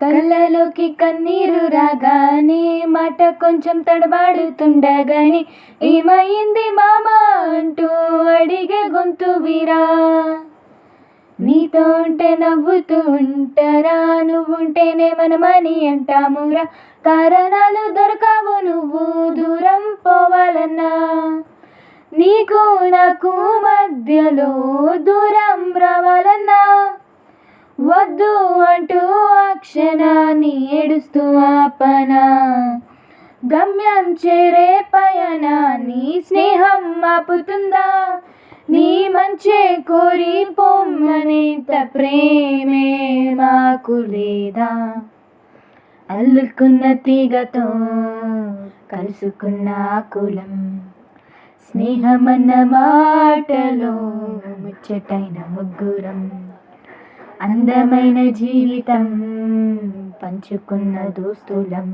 కళ్ళలోకి కన్నీరు రాగానే మాట కొంచెం తడబడుతుండగానే ఏమైంది మామ అంటూ అడిగే గొంతు వీరా. నీతో ఉంటే నవ్వుతూ ఉంటారా, నువ్వుంటేనే మనమని అంటామురా. కారణాలు దొరకవు నువ్వు దూరం పోవాలన్నా, నీకు నాకు మధ్యలో దూరం రావాలన్నా. వద్దు అంటూ ఆ క్షణాన్ని ఏడుస్తూ ఆపనా, గమ్యం చేరే పయనాన్ని స్నేహం ఆపుతుందా. నీ మంచే కోరి పొమ్మనేంత ప్రేమే మాకు లేదా. అల్లుకున్న తీగతో కలుసుకున్న కులం, స్నేహమన్న మాటలో ముచ్చటైన ముగ్గురం. అందమైన జీవితం పంచుకున్న దోస్తులం.